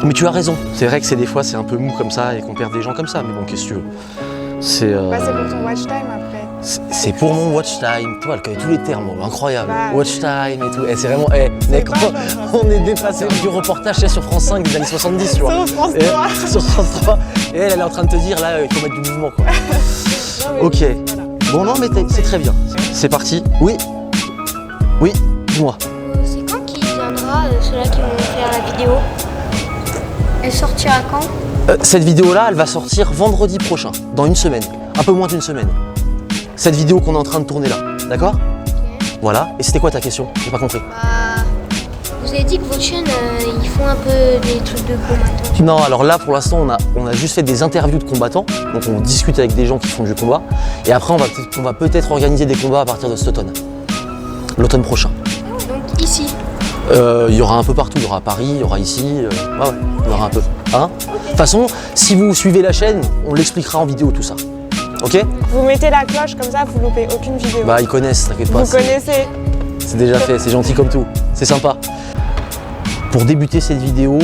Mais tu as raison, c'est vrai que des fois c'est un peu mou comme ça et qu'on perd des gens comme ça, mais bon, qu'est-ce que tu veux. C'est pour ton watch time après. C'est pour mon watch time, toi elle connaît tous les termes, incroyable. Bah, watch time et tout, c'est vraiment, mec, on est dépassé du reportage sur France 5 des années 70, tu vois. Sur France 3. Sur France 3, et elle est en train de te dire là, il faut mettre du mouvement quoi. Ok, Voilà. bon non mais c'est très bien. C'est parti, oui, dis-moi. C'est quand qui viendra, ceux-là qui vont faire la vidéo? Elle sortira quand? Cette vidéo-là, elle va sortir vendredi prochain, dans une semaine, un peu moins d'une semaine. Cette vidéo qu'on est en train de tourner là, d'accord? Ok. Voilà, et c'était quoi ta question? J'ai pas compris. Bah, vous avez dit que votre chaîne, ils font un peu des trucs de combattants. Non, alors là, pour l'instant, on a juste fait des interviews de combattants, donc on discute avec des gens qui font du combat, et après, on va peut-être organiser des combats à partir de cet automne, l'automne prochain. Donc ici. Il y aura un peu partout, il y aura à Paris, il y aura ici, ouais, il y aura un peu. Hein? De toute façon, si vous suivez la chaîne, on l'expliquera en vidéo tout ça. Ok? Vous mettez la cloche comme ça, vous loupez aucune vidéo. Bah ils connaissent, t'inquiète pas. Vous connaissez. C'est déjà fait, c'est gentil comme tout, c'est sympa. Pour débuter cette vidéo,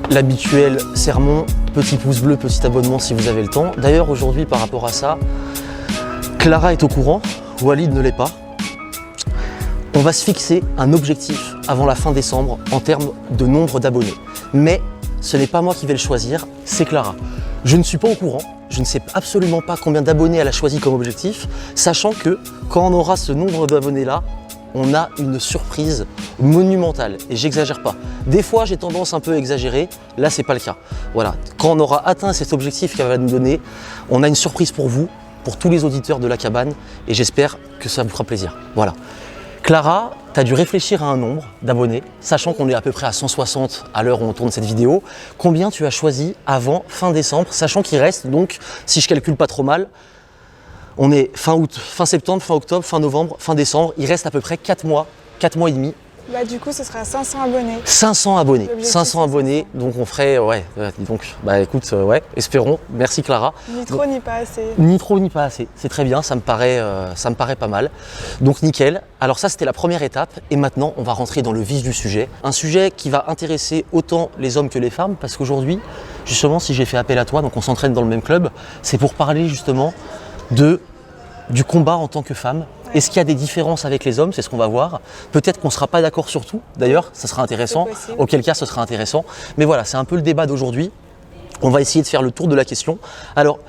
l'habituel sermon, petit pouce bleu, petit abonnement si vous avez le temps. D'ailleurs aujourd'hui par rapport à ça, Clara est au courant, Walid ne l'est pas. On va se fixer un objectif avant la fin décembre en termes de nombre d'abonnés. Mais ce n'est pas moi qui vais le choisir, c'est Clara. Je ne suis pas au courant, je ne sais absolument pas combien d'abonnés elle a choisi comme objectif, sachant que quand on aura ce nombre d'abonnés-là, on a une surprise monumentale. Et j'exagère pas. Des fois, j'ai tendance un peu à exagérer, là, c'est pas le cas. Voilà, quand on aura atteint cet objectif qu'elle va nous donner, on a une surprise pour vous, pour tous les auditeurs de la cabane, et j'espère que ça vous fera plaisir. Voilà. Clara, tu as dû réfléchir à un nombre d'abonnés, sachant qu'on est à peu près à 160 à l'heure où on tourne cette vidéo. Combien tu as choisi avant fin décembre, sachant qu'il reste donc, si je calcule pas trop mal, on est fin août, fin septembre, fin octobre, fin novembre, fin décembre, il reste à peu près 4 mois et demi. Bah du coup, ce sera 500 abonnés. 500 abonnés, L'objectif, 500 c'est abonnés, donc on ferait, donc, bah écoute, espérons, merci Clara. Ni trop, ni pas assez. Ni trop ni pas assez, c'est très bien, ça me paraît pas mal. Donc nickel, alors ça c'était la première étape et maintenant on va rentrer dans le vif du sujet. Un sujet qui va intéresser autant les hommes que les femmes parce qu'aujourd'hui, justement si j'ai fait appel à toi, donc on s'entraîne dans le même club, c'est pour parler justement du combat en tant que femme. Est-ce qu'il y a des différences avec les hommes? C'est ce qu'on va voir. Peut-être qu'on ne sera pas d'accord sur tout, d'ailleurs, ça sera intéressant, auquel cas ce sera intéressant. Mais voilà, c'est un peu le débat d'aujourd'hui. On va essayer de faire le tour de la question. Alors,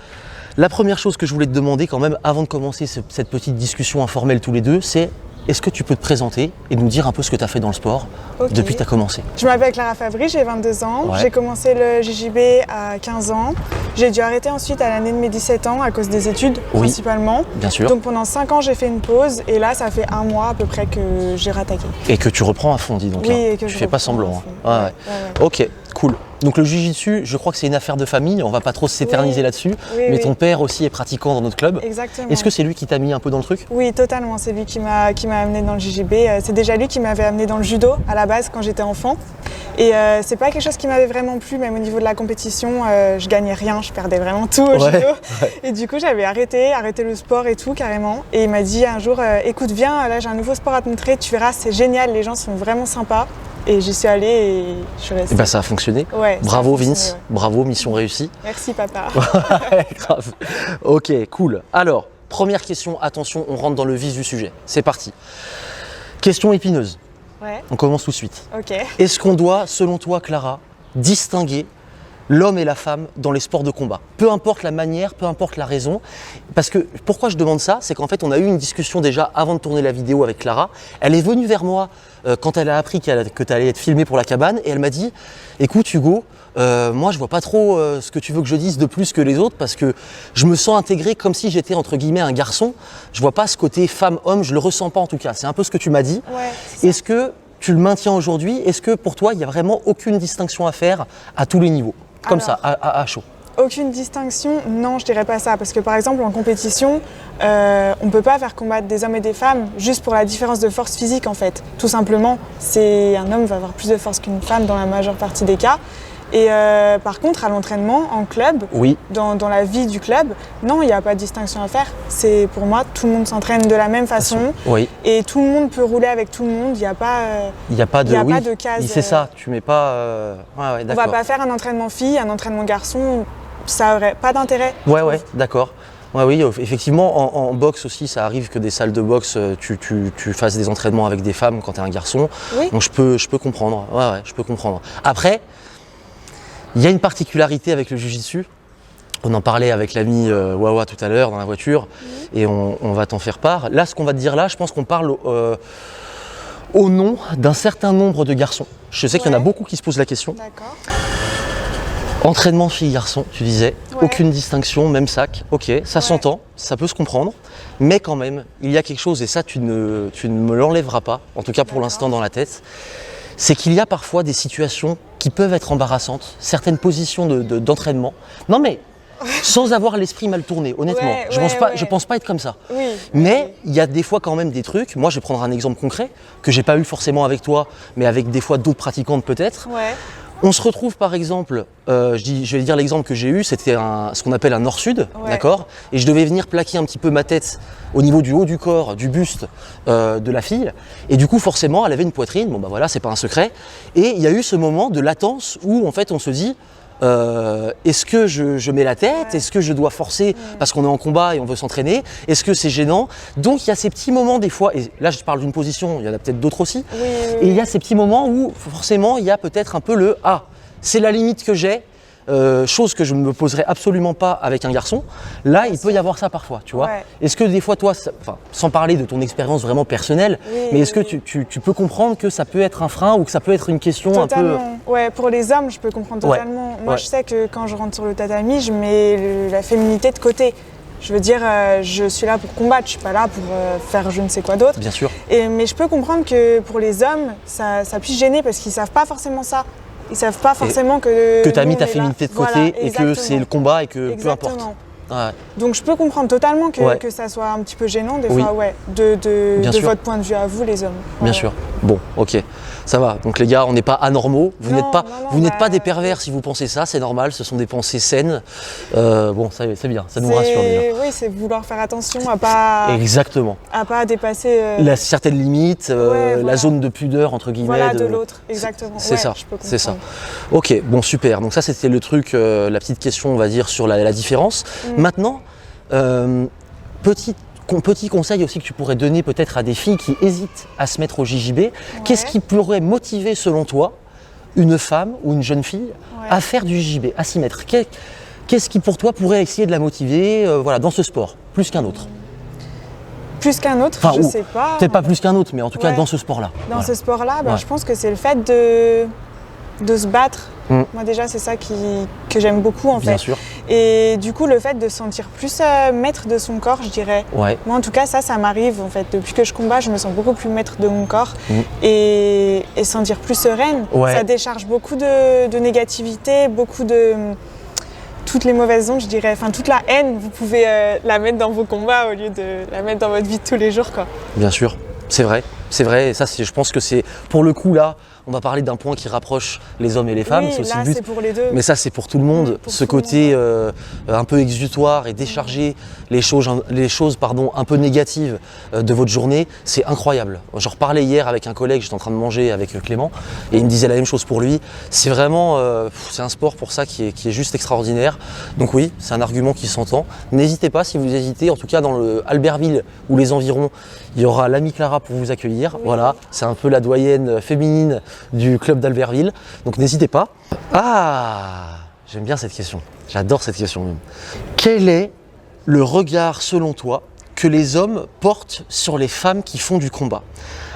la première chose que je voulais te demander quand même, avant de commencer cette petite discussion informelle tous les deux, c'est est-ce que tu peux te présenter et nous dire un peu ce que tu as fait dans le sport depuis que tu as commencé? Je m'appelle Clara Fabry, j'ai 22 ans. Ouais. J'ai commencé le JJB à 15 ans. J'ai dû arrêter ensuite à l'année de mes 17 ans à cause des études principalement. Bien sûr. Donc pendant 5 ans, j'ai fait une pause et là, ça fait 1 mois à peu près que j'ai rattaqué. Et que tu reprends à fond, dis donc. Oui, hein. et que tu je fais pas reprends semblant. à fond. Hein. Ouais. Ouais. Ok, cool. Donc le jiu-jitsu, je crois que c'est une affaire de famille, on va pas trop s'éterniser là-dessus, mais oui. ton père aussi est pratiquant dans notre club. Exactement. Est-ce que c'est lui qui t'a mis un peu dans le truc? Oui, totalement. C'est lui qui m'a amené dans le JJB. C'est déjà lui qui m'avait amené dans le judo à la base quand j'étais enfant. Et c'est pas quelque chose qui m'avait vraiment plu, même au niveau de la compétition, je gagnais rien, je perdais vraiment tout au judo. Et du coup, j'avais arrêté le sport et tout carrément. Et il m'a dit un jour, écoute, viens, là j'ai un nouveau sport à te montrer, tu verras, c'est génial, les gens sont vraiment sympas. Et j'y suis allée et je suis restée. Et bah ça a fonctionné. Ouais, Bravo ça a fonctionné, Vince, ouais. bravo, mission réussie. Merci papa. Ouais, grave. Ok, cool. Alors, première question, attention, on rentre dans le vif du sujet. C'est parti. Question épineuse. Ouais, On commence tout de suite. ok. Est-ce qu'on doit, selon toi, Clara, distinguer l'homme et la femme dans les sports de combat? Peu importe la manière, peu importe la raison. Parce que pourquoi je demande ça, c'est qu'en fait, on a eu une discussion déjà avant de tourner la vidéo avec Clara. Elle est venue vers moi quand elle a appris que tu allais être filmé pour la cabane et elle m'a dit « Écoute Hugo, moi je vois pas trop ce que tu veux que je dise de plus que les autres parce que je me sens intégré comme si j'étais entre guillemets un garçon. Je vois pas ce côté femme-homme, je le ressens pas en tout cas. » C'est un peu ce que tu m'as dit. Ouais, c'est ça. Est-ce que tu le maintiens aujourd'hui? Est-ce que pour toi, il n'y a vraiment aucune distinction à faire à tous les niveaux? Comme ça, à chaud. Aucune distinction, non, je dirais pas ça. Parce que par exemple, en compétition, on ne peut pas faire combattre des hommes et des femmes juste pour la différence de force physique en fait. Tout simplement, un homme va avoir plus de force qu'une femme dans la majeure partie des cas. Et par contre, à l'entraînement, en club, Oui, dans la vie du club, non, il n'y a pas de distinction à faire. C'est pour moi, tout le monde s'entraîne de la même façon oui. et tout le monde peut rouler avec tout le monde. Il n'y a pas, Il n'y a pas de, il y a oui, pas de case. c'est ça, tu mets pas... Ouais, on d'accord. va pas faire un entraînement fille, un entraînement garçon, ça n'aurait pas d'intérêt. Ouais, d'accord. Ouais, oui, effectivement, en boxe aussi, ça arrive que des salles de boxe, tu fasses des entraînements avec des femmes quand tu es un garçon. Oui. Donc je peux comprendre. Ouais, je peux comprendre. Après, il y a une particularité avec le jiu-jitsu. On en parlait avec l'ami Wawa tout à l'heure dans la voiture et on va t'en faire part. Là, ce qu'on va te dire là, je pense qu'on parle au nom d'un certain nombre de garçons. Je sais qu'il y en a Ouais. beaucoup qui se posent la question. D'accord. Entraînement filles-garçons, tu disais, Ouais. aucune distinction, même sac, ok, ça s'entend, ça peut se comprendre, mais quand même, il y a quelque chose, et ça tu ne me l'enlèveras pas, en tout cas pour D'accord. l'instant dans la tête, c'est qu'il y a parfois des situations qui peuvent être embarrassantes, certaines positions d'entraînement, non mais sans avoir l'esprit mal tourné, honnêtement, Ouais, je ouais. pense pas être comme ça. Oui. Mais il y a des fois quand même des trucs, moi je vais prendre un exemple concret, que j'ai pas eu forcément avec toi, mais avec des fois d'autres pratiquantes peut-être. Ouais. On se retrouve par exemple, je vais dire l'exemple que j'ai eu, c'était ce qu'on appelle un nord-sud, Ouais. d'accord? Et je devais venir plaquer un petit peu ma tête au niveau du haut du corps, du buste de la fille. Et du coup, forcément, elle avait une poitrine, bon bah voilà, c'est pas un secret. Et il y a eu ce moment de latence où en fait on se dit, est-ce que je mets la tête? Ouais. Est-ce que je dois forcer parce qu'on est en combat et on veut s'entraîner? Est-ce que c'est gênant? Donc il y a ces petits moments des fois, et là je parle d'une position, il y en a peut-être d'autres aussi, Oui, oui, et il y a ces petits moments où forcément il y a peut-être un peu le « Ah, c'est la limite que j'ai », chose que je ne me poserai absolument pas avec un garçon. Là, il peut y avoir ça parfois, tu vois. Ouais. Est-ce que des fois, toi, sans parler de ton expérience vraiment personnelle, Oui, mais est-ce que oui. tu peux comprendre que ça peut être un frein ou que ça peut être une question un peu… Totalement. Ouais, pour les hommes, je peux comprendre Ouais. totalement. Moi, Ouais. je sais que quand je rentre sur le tatami, je mets la féminité de côté. Je veux dire, je suis là pour combattre, je suis pas là pour faire je ne sais quoi d'autre. Bien sûr, Mais je peux comprendre que pour les hommes, ça puisse gêner parce qu'ils savent pas forcément ça. Ils savent pas forcément que que tu as nous, mis on ta est là. féminité de côté Voilà, et que exactement. c'est le combat et que peu importe. Exactement. Ouais. Donc je peux comprendre totalement que, Ouais. que ça soit un petit peu gênant des Oui. fois, ouais, de Bien sûr. votre point de vue à vous, les hommes. Bien Ouais. sûr. Bon, ok, ça va. Donc les gars, on n'est pas anormaux. Vous Non, n'êtes pas, non, non, vous n'êtes bah, pas des pervers si vous pensez ça. C'est normal. Ce sont des pensées saines. Bon, ça, c'est bien. Ça nous rassure déjà. Oui, c'est vouloir faire attention à Exactement. pas dépasser La certaine limite, Ouais, la voilà. zone de pudeur entre guillemets. voilà, de l'autre. Exactement. C'est Ouais, ça. je peux C'est ça. comprendre. Ok, bon, super. Donc ça, c'était le truc, la petite question, on va dire, sur la différence. Maintenant, petit conseil aussi que tu pourrais donner peut-être à des filles qui hésitent à se mettre au JJB. Qu'est-ce qui pourrait motiver, selon toi, une femme ou une jeune fille à faire du JJB, à s'y mettre? Qu'est-ce qui, pour toi, pourrait essayer de la motiver voilà, dans ce sport, plus qu'un autre? Plus qu'un autre, Enfin, je ou sais pas. Peut-être pas plus qu'un autre, mais en tout cas Ouais. dans ce sport-là. Dans Voilà. ce sport-là, Ouais. je pense que c'est le fait de se battre. Moi déjà, c'est ça que j'aime beaucoup en Bien fait. sûr. Et du coup, le fait de se sentir plus maître de son corps, je dirais. Ouais. Moi, en tout cas, ça m'arrive en fait. Depuis que je combats, je me sens beaucoup plus maître de mon corps et sentir plus sereine. Ouais. Ça décharge beaucoup de négativité, beaucoup de toutes les mauvaises ondes, je dirais. Enfin, toute la haine, vous pouvez la mettre dans vos combats au lieu de la mettre dans votre vie de tous les jours, quoi. Bien sûr, c'est vrai. C'est vrai, et ça, je pense que c'est, pour le coup, là, on va parler d'un point qui rapproche les hommes et les femmes, oui, c'est aussi là, le but. c'est pour les deux. Mais ça, c'est pour tout le monde. Pour Ce tout le côté un peu exutoire et décharger les choses un peu négatives de votre journée, c'est incroyable. J'en reparlais hier avec un collègue, j'étais en train de manger avec Clément, et il me disait la même chose pour lui. C'est vraiment, c'est un sport pour ça qui est juste extraordinaire. Donc oui, c'est un argument qui s'entend. N'hésitez pas si vous hésitez, en tout cas dans le Albertville ou les environs, il y aura l'amie Clara pour vous accueillir. Oui. Voilà, c'est un peu la doyenne féminine du club d'Albertville. Donc n'hésitez pas. Ah, j'aime bien cette question. J'adore cette question même. Quel est le regard, selon toi, que les hommes portent sur les femmes qui font du combat?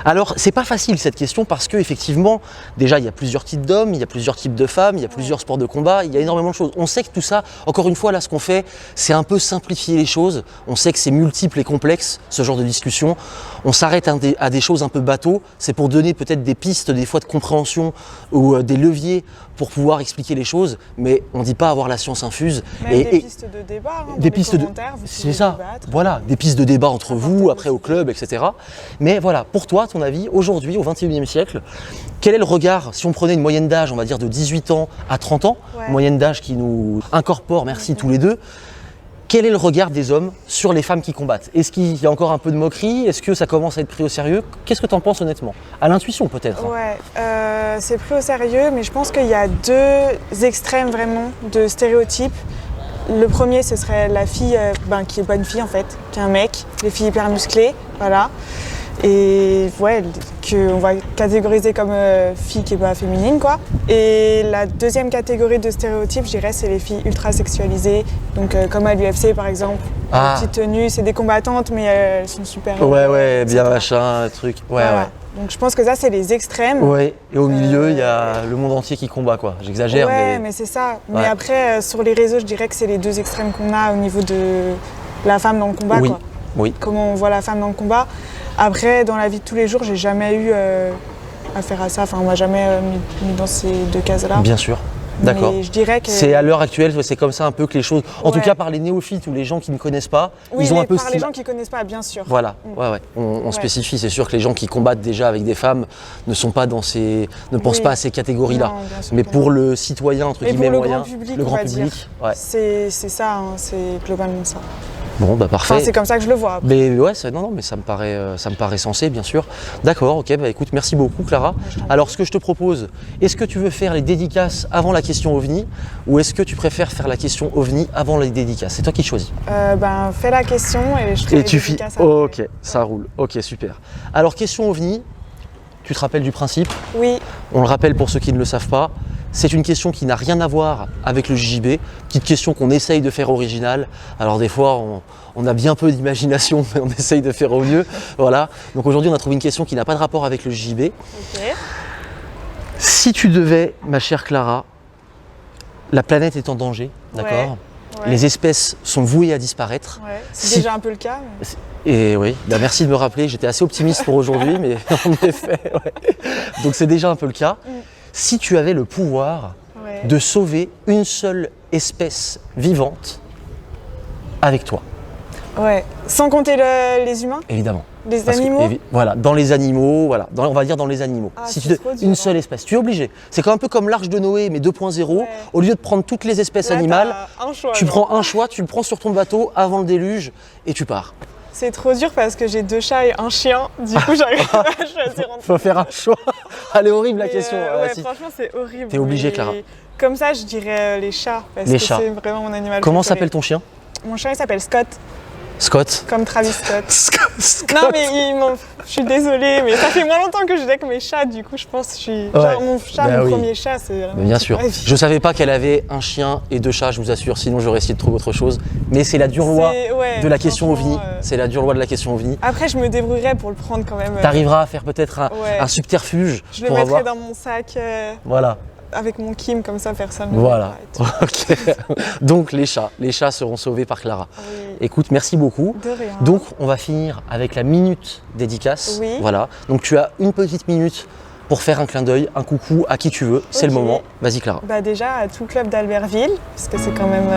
Alors, c'est pas facile cette question parce que effectivement, déjà, il y a plusieurs types d'hommes, il y a plusieurs types de femmes, il y a plusieurs sports de combat, il y a énormément de choses. On sait que tout ça, encore une fois, là, ce qu'on fait, c'est un peu simplifier les choses. On sait que c'est multiple et complexe, ce genre de discussion. On s'arrête à des choses un peu bateau. C'est pour donner peut-être des pistes, des fois, de compréhension ou des leviers pour pouvoir expliquer les choses, mais on ne dit pas avoir la science infuse. Même des pistes de débat, hein, dans des les pistes de, commentaires, vous c'est pouvez ça, débattre. voilà, des pistes piste de débat entre vous, après au club, etc. Mais voilà, pour toi, à ton avis, aujourd'hui, au XXIe siècle, quel est le regard, si on prenait une moyenne d'âge, on va dire de 18 ans à 30 ans, Ouais. moyenne d'âge qui nous incorpore, merci tous les deux, quel est le regard des hommes sur les femmes qui combattent? Est-ce qu'il y a encore un peu de moquerie? Est-ce que ça commence à être pris au sérieux? Qu'est-ce que tu en penses honnêtement? À l'intuition peut-être. Ouais, c'est pris au sérieux, mais je pense qu'il y a deux extrêmes vraiment de stéréotypes. Le premier, ce serait la fille qui est pas une fille en fait, qui est un mec, les filles hyper musclées, voilà. Et ouais, qu'on va catégoriser comme fille qui est pas féminine, quoi. Et la deuxième catégorie de stéréotypes, je dirais, c'est les filles ultra sexualisées. Donc comme à l'UFC par exemple, Ah. petite tenue, c'est des combattantes, mais elles sont super. Ouais, bien etc. machin, truc. Ouais, Voilà. Donc je pense que ça, c'est les extrêmes. ouais. Et au milieu, il y a le monde entier qui combat, quoi. J'exagère, Ouais, mais. mais c'est ça. Mais Ouais. après, sur les réseaux, je dirais que c'est les deux extrêmes qu'on a au niveau de la femme dans le combat, Oui. quoi. Oui. Comment on voit la femme dans le combat. Après, dans la vie de tous les jours, j'ai jamais eu affaire à ça. Enfin, on m'a jamais mis dans ces deux cases-là. Bien sûr. D'accord. Mais je dirais que. C'est à l'heure actuelle, c'est comme ça un peu que les choses. En tout Ouais. cas, par les néophytes ou les gens qui ne connaissent pas, Oui, ils ont mais un peu. par les gens qui connaissent pas, bien sûr. Voilà, Mm. ouais. On Ouais. spécifie, c'est sûr que les gens qui combattent déjà avec des femmes ne sont pas dans ces. ne pensent Oui. pas à ces catégories-là. Non, bien sûr Mais que pour non. le citoyen, entre Et pour guillemets, le moyen, grand public, le on grand va public, dire. ouais. C'est ça, hein, c'est globalement ça. Bon, bah parfait. Enfin, c'est comme ça que je le vois. Après. Mais ouais, non, mais ça me paraît sensé, bien sûr. D'accord, ok, bah écoute, merci beaucoup, Clara. je t'en prie. Alors, ce que je te propose, est-ce que tu veux faire les dédicaces avant la question OVNI ou est-ce que tu préfères faire la question OVNI avant les dédicaces? C'est toi qui choisis. Fais la question et je ferai les fais. dédicaces après. Ok, ça roule. Ok, super. Alors, question OVNI, tu te rappelles du principe? Oui, On le rappelle pour ceux qui ne le savent pas, c'est une question qui n'a rien à voir avec le JJB, petite question qu'on essaye de faire originale. Alors des fois, on a bien peu d'imagination, mais on essaye de faire au mieux. Voilà. Donc aujourd'hui, on a trouvé une question qui n'a pas de rapport avec le JJB. ok. Si tu devais, ma chère Clara, la planète est en danger, d'accord? Ouais. Les espèces sont vouées à disparaître. Ouais. C'est Si- déjà un peu le cas. Mais... Et oui, bah merci de me rappeler, j'étais assez optimiste pour aujourd'hui, mais en effet, ouais. Donc c'est déjà un peu le cas. Si tu avais le pouvoir Ouais. de sauver une seule espèce vivante avec toi, Ouais. Sans compter les humains, évidemment. les Parce que, animaux. voilà, dans les animaux, voilà, on va dire dans les animaux. Ah, si c'est tu trop dur, une hein. seule espèce, tu es obligé. C'est un peu comme l'Arche de Noé, mais 2.0. Ouais. Au lieu de prendre toutes les espèces Là, animales, t'as un choix, tu genre. prends un choix, tu le prends sur ton bateau avant le déluge et tu pars. C'est trop dur parce que j'ai 2 chats et un chien. Du coup, j'arrive pas à choisir entre. Faut faire un choix. Elle est horrible la Mais, question. ouais, Si. franchement, c'est horrible. T'es obligée, Mais Clara. Comme ça, je dirais les chats. Parce Les que chats. c'est vraiment mon animal. Comment préféré. s'appelle ton chien? Mon chien, il s'appelle Scott, Scott. comme Travis Scott. Scott. Non, mais je suis désolée, mais ça fait moins longtemps que je vis avec mes chats. Du coup, je pense que je suis. Ouais. Genre, mon chat, Bah mon oui. premier chat, c'est. Mais bien sûr. Ouais, Je savais pas qu'elle avait un chien et 2 chats, je vous assure, sinon j'aurais essayé de trouver autre chose. Mais c'est la dure loi ouais, de la question franchement, OVNI. C'est la dure loi de la question OVNI. Après, je me débrouillerai pour le prendre quand même. T'arriveras à faire peut-être Ouais. un subterfuge Je le pour mettrai avoir. dans mon sac Voilà, avec mon Kim, comme ça personne ne voilà. verra et tout. Ok. Donc les chats seront sauvés par Clara. Oui. Écoute, merci beaucoup. De rien. Donc on va finir avec la minute dédicace. Oui. Voilà. Donc tu as une petite minute pour faire un clin d'œil, un coucou à qui tu veux. C'est le Ok. moment. Vas-y Clara. Bah déjà à tout le club d'Albertville, parce que c'est quand même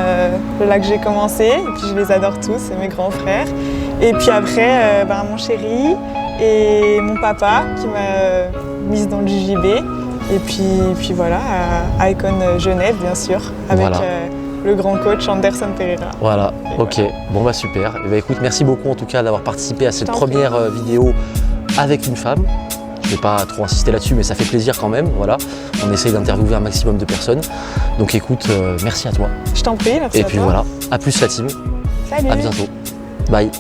là que j'ai commencé, et puis je les adore tous, c'est mes grands frères. Et puis après, mon chéri et mon papa qui m'a mise dans le JJB. Et puis voilà, à Icon Genève bien sûr, avec Voilà. le grand coach Anderson Pereira. Voilà, Et ok, bon bah super. Et bah écoute, merci beaucoup en tout cas d'avoir participé à cette t'en première vidéo avec une femme. Je vais pas trop insister là-dessus, mais ça fait plaisir quand même. Voilà, on essaye d'interviewer un maximum de personnes. Donc écoute, merci à toi. Je t'en prie, merci Et à puis toi. voilà, à plus la team, Salut. à bientôt. Bye.